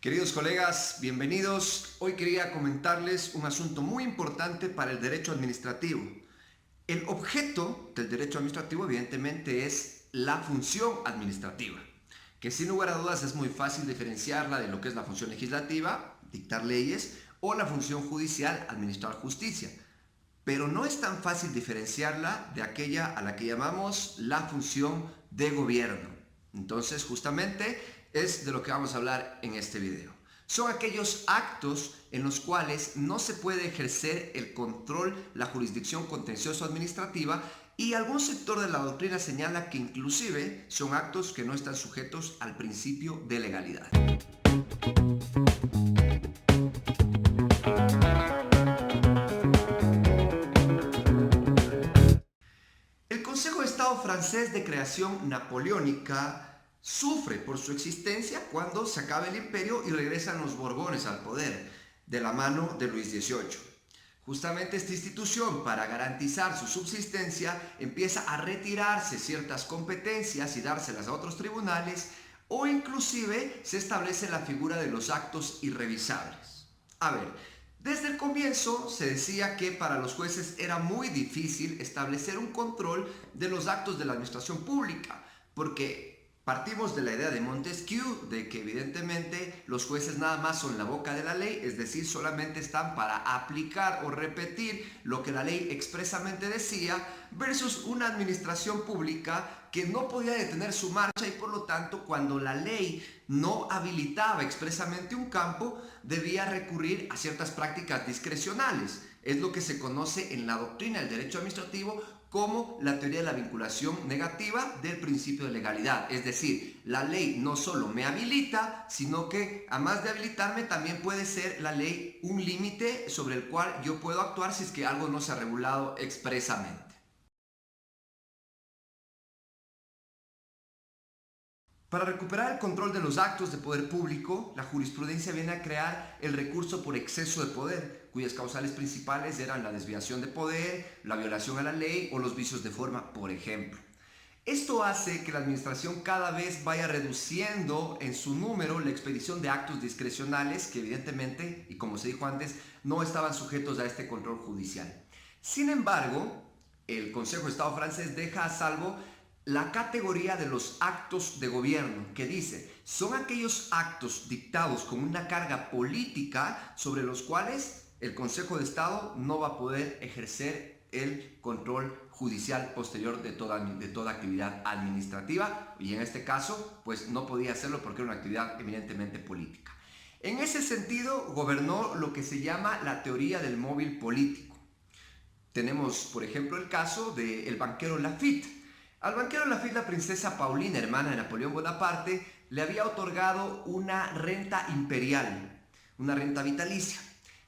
Queridos colegas, bienvenidos. Hoy quería comentarles un asunto muy importante para el derecho administrativo. El objeto del derecho administrativo evidentemente es la función administrativa, que sin lugar a dudas es muy fácil diferenciarla de lo que es la función legislativa, dictar leyes, o la función judicial, administrar justicia. Pero no es tan fácil diferenciarla de aquella a la que llamamos la función de gobierno. Entonces, justamente es de lo que vamos a hablar en este video. Son aquellos actos en los cuales no se puede ejercer el control, la jurisdicción contencioso-administrativa, y algún sector de la doctrina señala que inclusive son actos que no están sujetos al principio de legalidad. El Consejo de Estado francés de creación napoleónica sufre por su existencia cuando se acaba el imperio y regresan los Borbones al poder, de la mano de Luis XVIII. Justamente esta institución, para garantizar su subsistencia, empieza a retirarse ciertas competencias y dárselas a otros tribunales, o inclusive se establece la figura de los actos irrevisables. A ver, desde el comienzo se decía que para los jueces era muy difícil establecer un control de los actos de la administración pública, porque partimos de la idea de Montesquieu de que evidentemente los jueces nada más son la boca de la ley, es decir, solamente están para aplicar o repetir lo que la ley expresamente decía, versus una administración pública que no podía detener su marcha y por lo tanto cuando la ley no habilitaba expresamente un campo debía recurrir a ciertas prácticas discrecionales. Es lo que se conoce en la doctrina del derecho administrativo como la teoría de la vinculación negativa del principio de legalidad. Es decir, la ley no solo me habilita, sino que además de habilitarme también puede ser la ley un límite sobre el cual yo puedo actuar si es que algo no se ha regulado expresamente. Para recuperar el control de los actos de poder público, la jurisprudencia viene a crear el recurso por exceso de poder, cuyas causales principales eran la desviación de poder, la violación a la ley o los vicios de forma, por ejemplo. Esto hace que la administración cada vez vaya reduciendo en su número la expedición de actos discrecionales que evidentemente, y como se dijo antes, no estaban sujetos a este control judicial. Sin embargo, el Consejo de Estado francés deja a salvo la categoría de los actos de gobierno, que dice, son aquellos actos dictados con una carga política sobre los cuales el Consejo de Estado no va a poder ejercer el control judicial posterior de toda actividad administrativa, y en este caso pues no podía hacerlo porque era una actividad eminentemente política. En ese sentido gobernó lo que se llama la teoría del móvil político. Tenemos por ejemplo el caso del banquero Laffitte. Al banquero Laffitte, la princesa Paulina, hermana de Napoleón Bonaparte, le había otorgado una renta imperial, una renta vitalicia.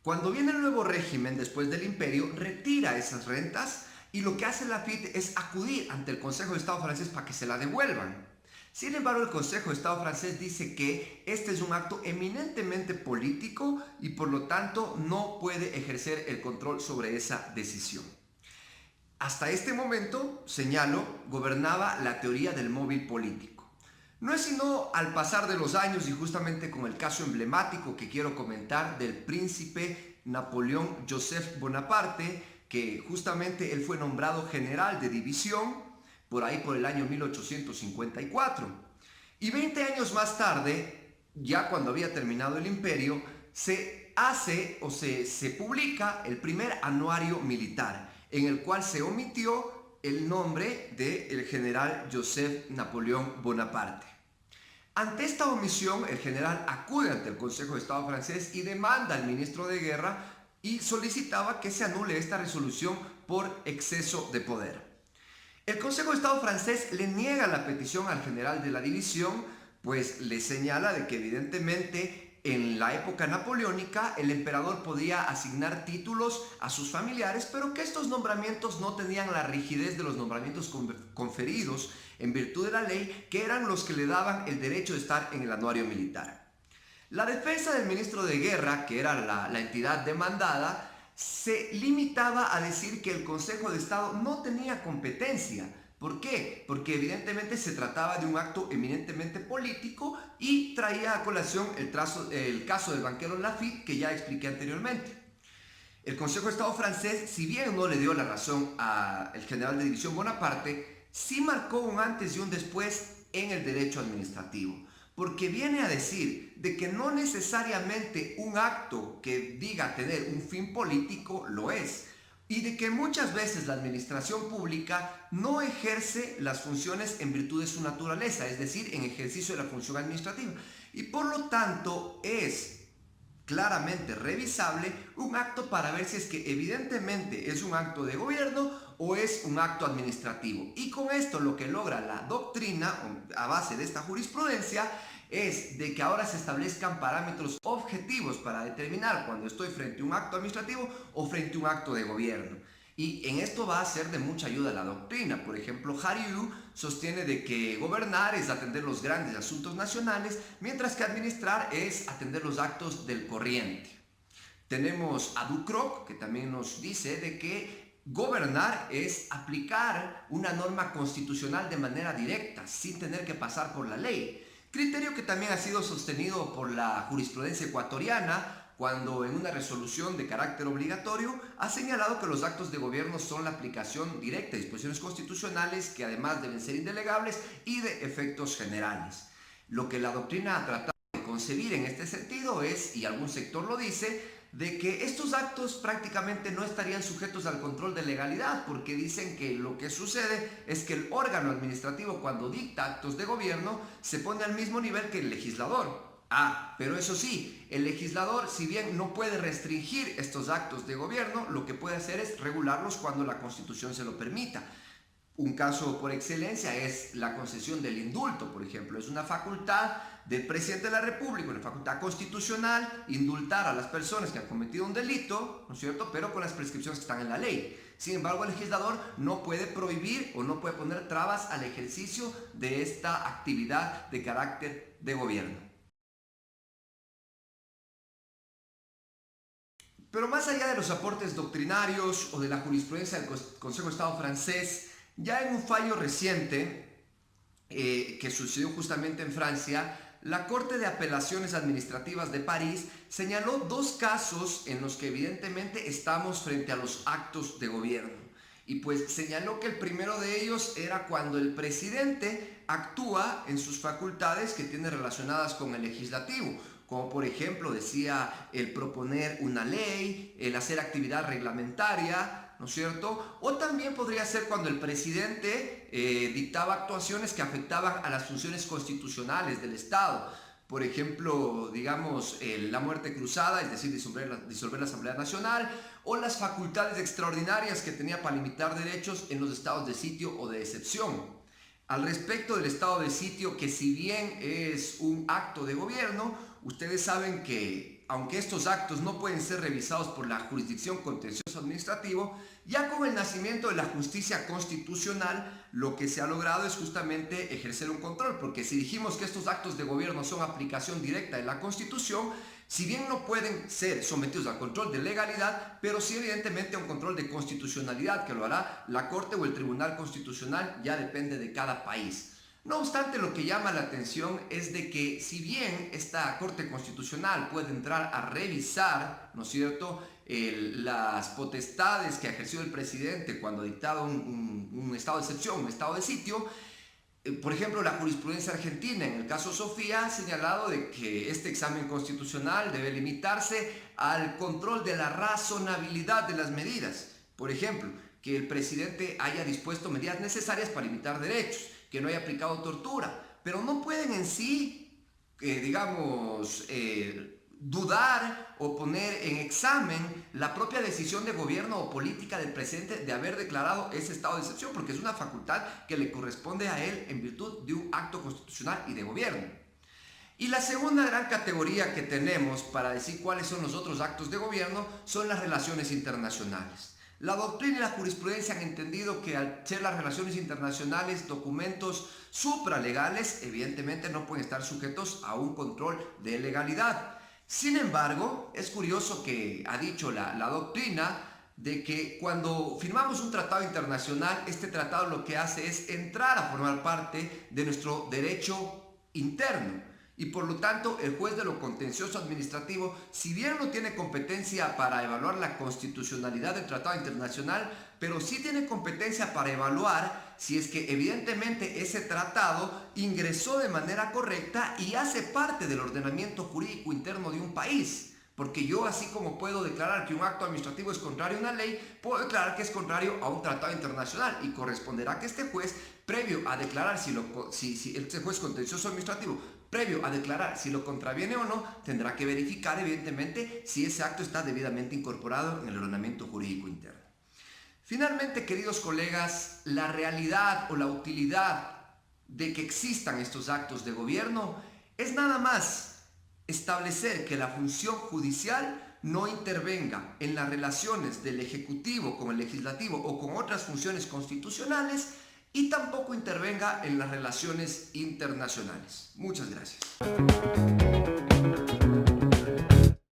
Cuando viene el nuevo régimen después del imperio, retira esas rentas y lo que hace Laffitte es acudir ante el Consejo de Estado francés para que se la devuelvan. Sin embargo, el Consejo de Estado francés dice que este es un acto eminentemente político y por lo tanto no puede ejercer el control sobre esa decisión. Hasta este momento, señalo, gobernaba la teoría del móvil político. No es sino al pasar de los años y justamente con el caso emblemático que quiero comentar del príncipe Napoleón Joseph Bonaparte, que justamente él fue nombrado general de división por ahí por el año 1854. Y 20 años más tarde, ya cuando había terminado el imperio, se publica el primer anuario militar, en el cual se omitió el nombre del general Joseph Napoleón Bonaparte. Ante esta omisión, el general acude ante el Consejo de Estado francés y demanda al ministro de Guerra y solicitaba que se anule esta resolución por exceso de poder. El Consejo de Estado francés le niega la petición al general de la división, pues le señala de que evidentemente en la época napoleónica el emperador podía asignar títulos a sus familiares, pero que estos nombramientos no tenían la rigidez de los nombramientos conferidos en virtud de la ley, que eran los que le daban el derecho de estar en el anuario militar. La defensa del ministro de Guerra, que era la entidad demandada, se limitaba a decir que el Consejo de Estado no tenía competencia, ¿Por qué? Porque evidentemente se trataba de un acto eminentemente político y traía a colación el caso del banquero Laffitte que ya expliqué anteriormente. El Consejo de Estado francés, si bien no le dio la razón al general de división Bonaparte, sí marcó un antes y un después en el derecho administrativo, porque viene a decir de que no necesariamente un acto que diga tener un fin político lo es, y de que muchas veces la administración pública no ejerce las funciones en virtud de su naturaleza, es decir, en ejercicio de la función administrativa, y por lo tanto es claramente revisable un acto para ver si es que evidentemente es un acto de gobierno o es un acto administrativo. Y con esto lo que logra la doctrina a base de esta jurisprudencia es de que ahora se establezcan parámetros objetivos para determinar cuando estoy frente a un acto administrativo o frente a un acto de gobierno. Y en esto va a ser de mucha ayuda la doctrina. Por ejemplo, Hariu sostiene de que gobernar es atender los grandes asuntos nacionales, mientras que administrar es atender los actos del corriente. Tenemos a Ducrot, que también nos dice de que gobernar es aplicar una norma constitucional de manera directa, sin tener que pasar por la ley. Criterio que también ha sido sostenido por la jurisprudencia ecuatoriana, cuando en una resolución de carácter obligatorio ha señalado que los actos de gobierno son la aplicación directa de disposiciones constitucionales que además deben ser indelegables y de efectos generales. Lo que la doctrina ha tratado de concebir en este sentido es, y algún sector lo dice, de que estos actos prácticamente no estarían sujetos al control de legalidad, porque dicen que lo que sucede es que el órgano administrativo, cuando dicta actos de gobierno, se pone al mismo nivel que el legislador. Pero eso sí, el legislador, si bien no puede restringir estos actos de gobierno, lo que puede hacer es regularlos cuando la Constitución se lo permita. Un caso por excelencia es la concesión del indulto, por ejemplo. Es una facultad del presidente de la República, una facultad constitucional, indultar a las personas que han cometido un delito, ¿no es cierto?, pero con las prescripciones que están en la ley. Sin embargo, el legislador no puede prohibir o no puede poner trabas al ejercicio de esta actividad de carácter de gobierno. Pero más allá de los aportes doctrinarios o de la jurisprudencia del Consejo de Estado francés, ya en un fallo reciente que sucedió justamente en Francia, la Corte de Apelaciones Administrativas de París señaló dos casos en los que evidentemente estamos frente a los actos de gobierno. Y pues señaló que el primero de ellos era cuando el presidente actúa en sus facultades que tiene relacionadas con el legislativo, como por ejemplo decía el proponer una ley, el hacer actividad reglamentaria, ¿no es cierto? O también podría ser cuando el presidente dictaba actuaciones que afectaban a las funciones constitucionales del Estado. Por ejemplo, digamos, la muerte cruzada, es decir, disolver la Asamblea Nacional, o las facultades extraordinarias que tenía para limitar derechos en los estados de sitio o de excepción. Al respecto del estado de sitio, que si bien es un acto de gobierno, ustedes saben que, aunque estos actos no pueden ser revisados por la jurisdicción contencioso administrativo, ya con el nacimiento de la justicia constitucional, lo que se ha logrado es justamente ejercer un control, porque si dijimos que estos actos de gobierno son aplicación directa de la Constitución, si bien no pueden ser sometidos al control de legalidad, pero sí evidentemente a un control de constitucionalidad que lo hará la Corte o el Tribunal Constitucional, ya depende de cada país. No obstante, lo que llama la atención es de que si bien esta Corte Constitucional puede entrar a revisar, ¿no es cierto?, las potestades que ha ejercido el presidente cuando ha dictado un estado de excepción, un estado de sitio, por ejemplo, la jurisprudencia argentina, en el caso Sofía, ha señalado de que este examen constitucional debe limitarse al control de la razonabilidad de las medidas. Por ejemplo, que el presidente haya dispuesto medidas necesarias para limitar derechos, que no haya aplicado tortura, pero no pueden en sí, dudar o poner en examen la propia decisión de gobierno o política del presidente de haber declarado ese estado de excepción, porque es una facultad que le corresponde a él en virtud de un acto constitucional y de gobierno. Y la segunda gran categoría que tenemos para decir cuáles son los otros actos de gobierno son las relaciones internacionales. La doctrina y la jurisprudencia han entendido que al ser las relaciones internacionales documentos supralegales, evidentemente no pueden estar sujetos a un control de legalidad. Sin embargo, es curioso que ha dicho la doctrina de que cuando firmamos un tratado internacional, este tratado lo que hace es entrar a formar parte de nuestro derecho interno. Y por lo tanto, el juez de lo contencioso administrativo, si bien no tiene competencia para evaluar la constitucionalidad del tratado internacional, pero sí tiene competencia para evaluar si es que evidentemente ese tratado ingresó de manera correcta y hace parte del ordenamiento jurídico interno de un país. Porque yo, así como puedo declarar que un acto administrativo es contrario a una ley, puedo declarar que es contrario a un tratado internacional, y corresponderá que este juez, previo a declarar si este juez contencioso administrativo, previo a declarar si lo contraviene o no, tendrá que verificar evidentemente si ese acto está debidamente incorporado en el ordenamiento jurídico interno. Finalmente, queridos colegas, la realidad o la utilidad de que existan estos actos de gobierno es nada más establecer que la función judicial no intervenga en las relaciones del Ejecutivo con el Legislativo o con otras funciones constitucionales, y tampoco intervenga en las relaciones internacionales. Muchas gracias.